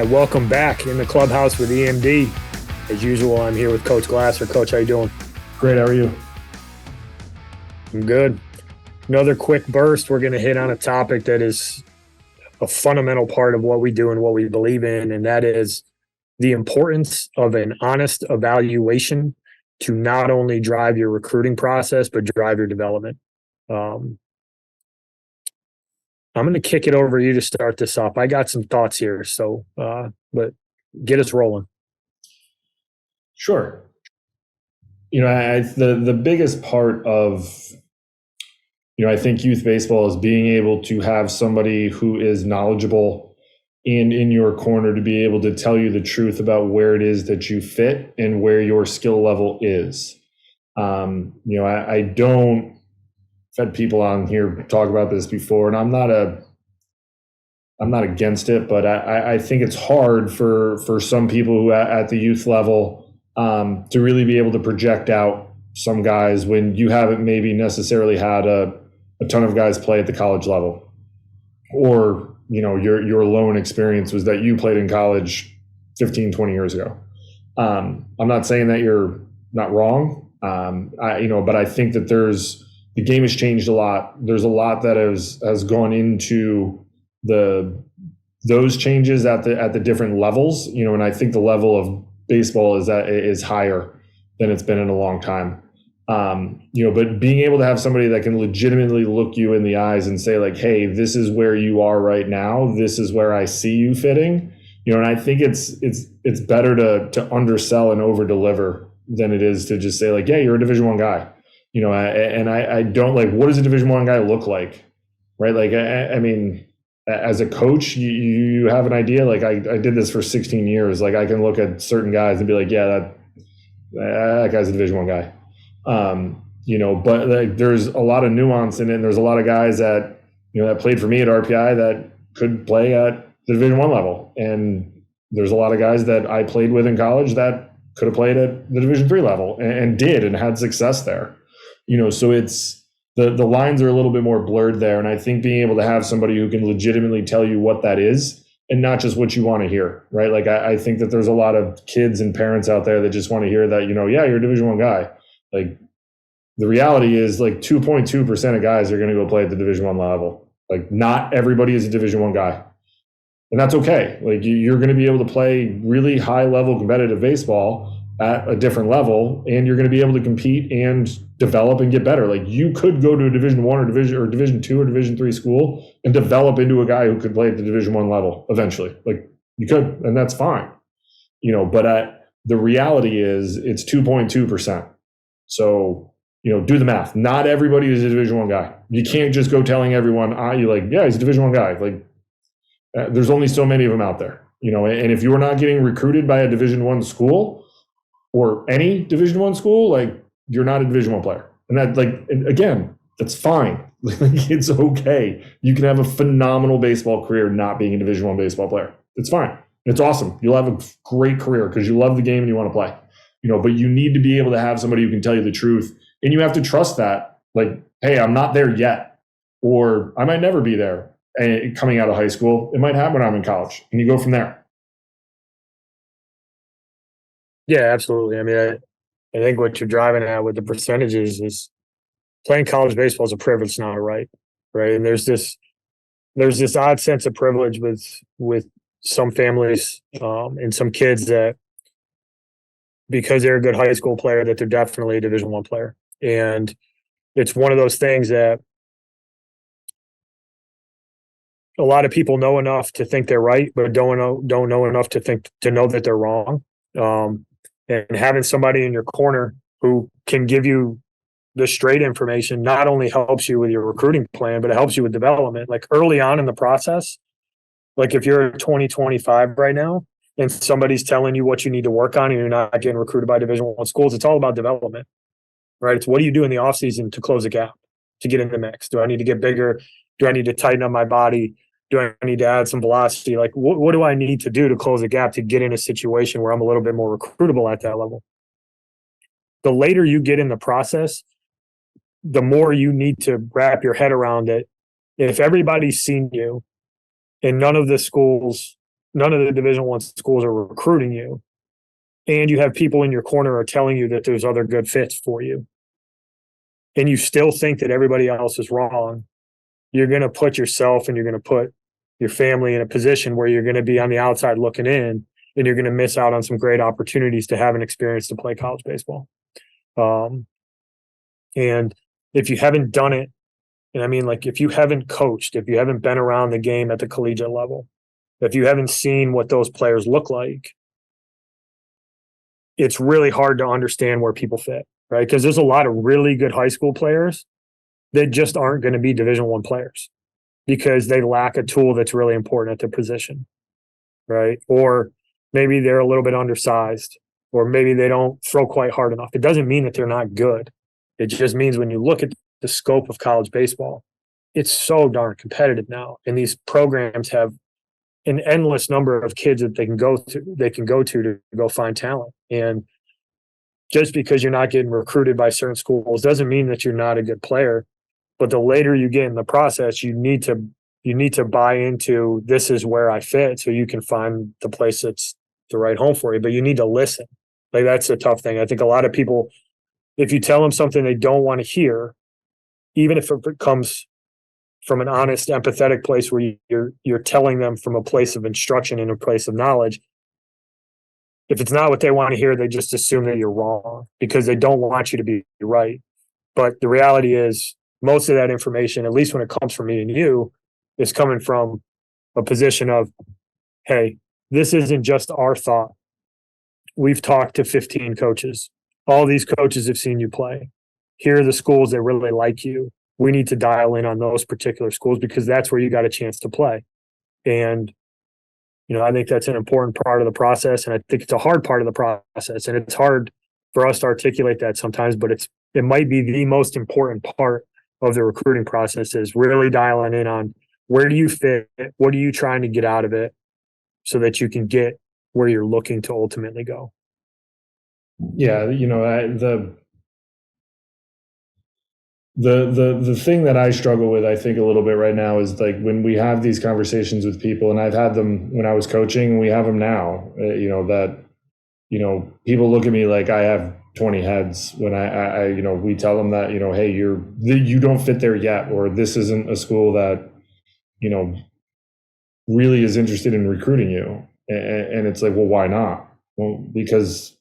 right, welcome back in the Clubhouse with EMD. As usual, I'm here with Coach Glasser. Coach, how you doing? Great, how are you? I'm good. Another quick burst. We're going to hit on a topic that is a fundamental part of what we do and what we believe in, and that is the importance of an honest evaluation to not only drive your recruiting process, but drive your development. I'm going to kick it over to you to start this off. I got some thoughts here, so but get us rolling. Sure. The biggest part of, I think youth baseball is being able to have somebody who is knowledgeable and in your corner to be able to tell you the truth about where it is that you fit and where your skill level is. I don't. I've had people on here talk about this before, and I'm not against it, but I think it's hard for some people who at the youth level to really be able to project out some guys when you haven't maybe necessarily had a ton of guys play at the college level, or your lone experience was that you played in college 15, 20 years ago. I'm not saying that you're not wrong, but I think that the game has changed a lot. There's a lot that has gone into those changes at the different levels, and I think the level of baseball is higher than it's been in a long time. But being able to have somebody that can legitimately look you in the eyes and say, like, hey, this is where you are right now. This is where I see you fitting. And I think it's better to undersell and over deliver than it is to just say, like, yeah, you're a Division I guy. I don't, like, what does a Division I guy look like? Right. Like, I mean, as a coach, you have an idea. Like, I did this for 16 years. Like, I can look at certain guys and be like, yeah, that guy's a Division I guy. But like, there's a lot of nuance in it. And there's a lot of guys that, that played for me at RPI that could play at the Division I level. And there's a lot of guys that I played with in college that could have played at the Division III level and did and had success there. So it's the lines are a little bit more blurred there. And I think being able to have somebody who can legitimately tell you what that is and not just what you want to hear, right? Like, I think that there's a lot of kids and parents out there that just want to hear that, yeah, you're a Division I guy. Like, the reality is, like, 2.2% of guys are going to go play at the Division I level. Like, not everybody is a Division I guy. And that's okay. Like, you're going to be able to play really high level competitive baseball at a different level, and you're going to be able to compete and develop and get better. Like, you could go to a Division I or Division II or Division III school and develop into a guy who could play at the Division I level eventually. Like, you could, and that's fine. But the reality is it's 2.2%. So, do the math. Not everybody is a Division I guy. You can't just go telling everyone, you're like, yeah, he's a Division I guy. Like, there's only so many of them out there, and if you're not getting recruited by a Division I school or any Division I school, like, you're not a Division I player. And that, like, again, that's fine. It's okay. You can have a phenomenal baseball career not being a Division I baseball player. It's fine. It's awesome. You'll have a great career because you love the game and you want to play. But you need to be able to have somebody who can tell you the truth. And you have to trust that, like, hey, I'm not there yet, or I might never be there. And coming out of high school, it might happen when I'm in college, and you go from there. Yeah, absolutely. I mean, I think what you're driving at with the percentages is playing college baseball is a privilege, not a right. And there's this odd sense of privilege with some families and some kids that, because they're a good high school player, that they're definitely a Division I player. And it's one of those things that a lot of people know enough to think they're right, but don't know enough to know that they're wrong. And having somebody in your corner who can give you the straight information not only helps you with your recruiting plan, but it helps you with development. Like, early on in the process, like, if you're 20-25 right now and somebody's telling you what you need to work on and you're not getting recruited by Division I schools, it's all about development, right? It's what do you do in the offseason to close a gap, to get in the mix? Do I need to get bigger? Do I need to tighten up my body? Do I need to add some velocity? Like, what do I need to do to close a gap to get in a situation where I'm a little bit more recruitable at that level? The later you get in the process, the more you need to wrap your head around it. If everybody's seen you and none of the schools none of the Division I schools are recruiting you, and you have people in your corner are telling you that there's other good fits for you, and you still think that everybody else is wrong, you're going to put yourself and you're going to put your family in a position where you're going to be on the outside looking in, and you're going to miss out on some great opportunities to have an experience to play college baseball. And if you haven't done it, and I mean, like, if you haven't coached, if you haven't been around the game at the collegiate level, if you haven't seen what those players look like, it's really hard to understand where people fit, right? Because there's a lot of really good high school players that just aren't going to be Division I players because they lack a tool that's really important at their position, right? Or maybe they're a little bit undersized, or maybe they don't throw quite hard enough. It doesn't mean that they're not good. It just means when you look at the scope of college baseball, it's so darn competitive now. And these programs have an endless number of kids that they can go to go find talent. And just because you're not getting recruited by certain schools doesn't mean that you're not a good player. But the later you get in the process, you need to buy into, this is where I fit, so you can find the place that's the right home for you. But you need to listen. Like, that's a tough thing. I think a lot of people, if you tell them something they don't want to hear, even if it comes from an honest, empathetic place where you're telling them from a place of instruction and a place of knowledge, if it's not what they want to hear, they just assume that you're wrong because they don't want you to be right. But the reality is, most of that information, at least when it comes from me and you, is coming from a position of, hey, this isn't just our thought. We've talked to 15 coaches. All these coaches have seen you play. Here are the schools that really like you. We need to dial in on those particular schools because that's where you got a chance to play. And, I think that's an important part of the process. And I think it's a hard part of the process. And it's hard for us to articulate that sometimes, but it might be the most important part of the recruiting process, is really dialing in on, where do you fit? What are you trying to get out of it so that you can get where you're looking to ultimately go? Yeah. The thing that I struggle with, I think, a little bit right now is, like, when we have these conversations with people, and I've had them when I was coaching, and we have them now, that people look at me like I have 20 heads when I we tell them that, hey, you don't fit there yet, or this isn't a school that, really is interested in recruiting you. And it's like, well, why not? Well, because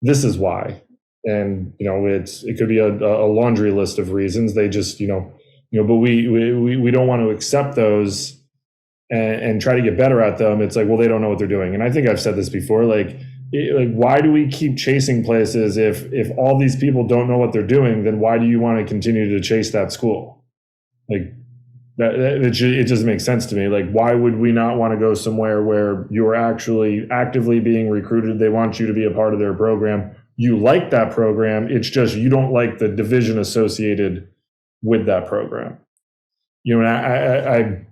this is why. And, it could be a laundry list of reasons. They just, but we don't want to accept those and try to get better at them. It's like, well, they don't know what they're doing. And I think I've said this before, like, why do we keep chasing places if all these people don't know what they're doing? Then why do you want to continue to chase that school? Like, it doesn't make sense to me. Like, why would we not want to go somewhere where you're actually actively being recruited? They want you to be a part of their program. You like that program. It's just you don't like the division associated with that program. And I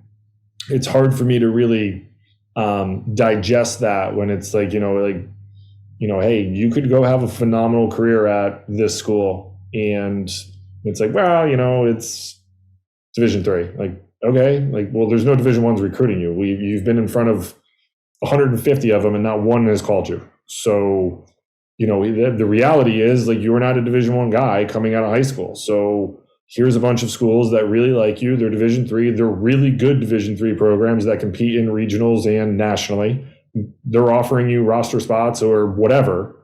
it's hard for me to really digest that when it's like, hey, you could go have a phenomenal career at this school, and it's like, well, it's Division III. Like, okay, like, well, there's no Division I's recruiting you. You've been in front of 150 of them, and not one has called you. So, the reality is, like, you are not a Division I guy coming out of high school. So here's a bunch of schools that really like you. They're Division III. They're really good Division III programs that compete in regionals and nationally. They're offering you roster spots or whatever.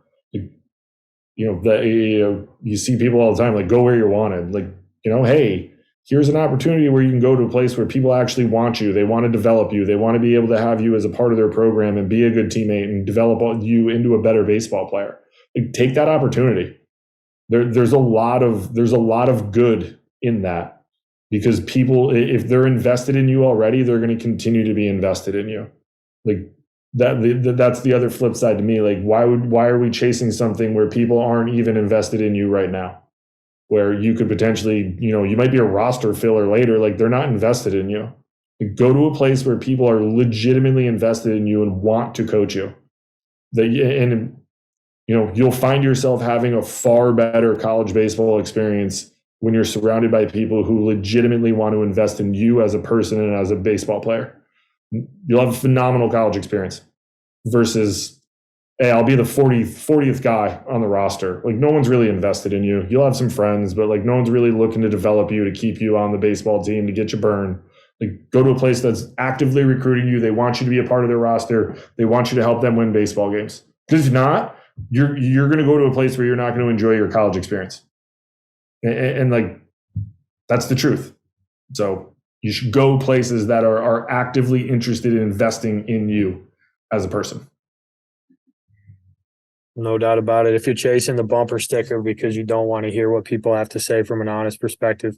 You see people all the time, like, go where you're wanted. Like, hey, here's an opportunity where you can go to a place where people actually want you. They want to develop you. They want to be able to have you as a part of their program and be a good teammate and develop you into a better baseball player. Like, take that opportunity. There's a lot of good in that, because people, if they're invested in you already, they're going to continue to be invested in you. Like, that's the other flip side to me. Like, why are we chasing something where people aren't even invested in you right now? Where you could potentially, you might be a roster filler later. Like, they're not invested in you. Like, go to a place where people are legitimately invested in you and want to coach you. You'll find yourself having a far better college baseball experience when you're surrounded by people who legitimately want to invest in you as a person and as a baseball player. You'll have a phenomenal college experience. versus, hey, I'll be the 40th guy on the roster. Like, no one's really invested in you. You'll have some friends, but like no one's really looking to develop you, to keep you on the baseball team, to get you burn. Like, go to a place that's actively recruiting you. They want you to be a part of their roster. They want you to help them win baseball games. Because if not, you're going to go to a place where you're not going to enjoy your college experience. And like, that's the truth. So you should go places that are actively interested in investing in you as a person. No doubt about it. If you're chasing the bumper sticker because you don't want to hear what people have to say from an honest perspective,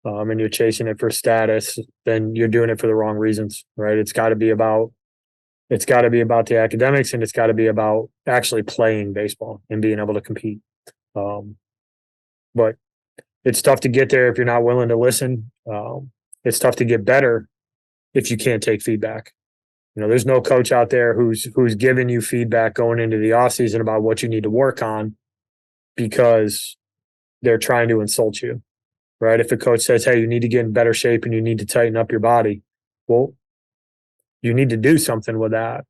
and you're chasing it for status, then you're doing it for the wrong reasons, right? It's got to be about the academics, and it's got to be about actually playing baseball and being able to compete. But it's tough to get there if you're not willing to listen. It's tough to get better if you can't take feedback. You know, there's no coach out there who's giving you feedback going into the offseason about what you need to work on because they're trying to insult you, right? If a coach says, hey, you need to get in better shape and you need to tighten up your body, well, you need to do something with that.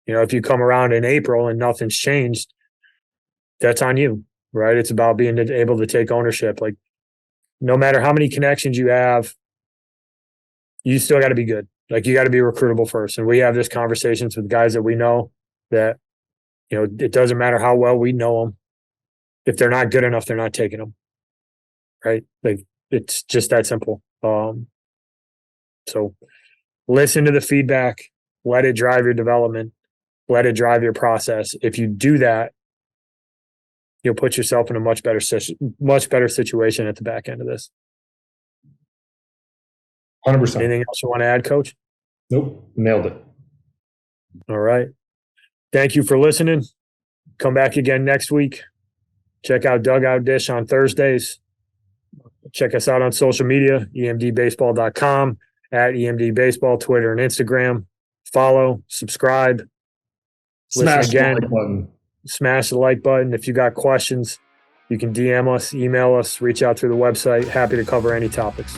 You know, if you come around in April and nothing's changed, that's on you, right? It's about being able to take ownership. Like, no matter how many connections you have, you still got to be good. Like, you got to be recruitable first. And we have this conversations with guys that we know that, you know, it doesn't matter how well we know them. If they're not good enough, they're not taking them. Right? Like, it's just that simple. So listen to the feedback, let it drive your development, let it drive your process. If you do that, you'll put yourself in a much better situation at the back end of this. 100%. Anything else you want to add, Coach? Nope. Nailed it. All right. Thank you for listening. Come back again next week. Check out Dugout Dish on Thursdays. Check us out on social media, emdbaseball.com, at emdbaseball, Twitter and Instagram. Follow, subscribe. Smash the like button. Smash the like button. If you got questions, you can DM us, email us, reach out through the website. Happy to cover any topics.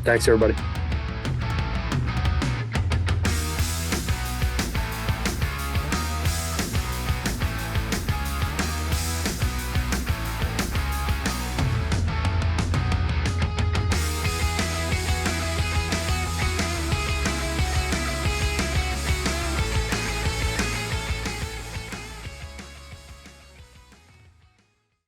Thanks, everybody.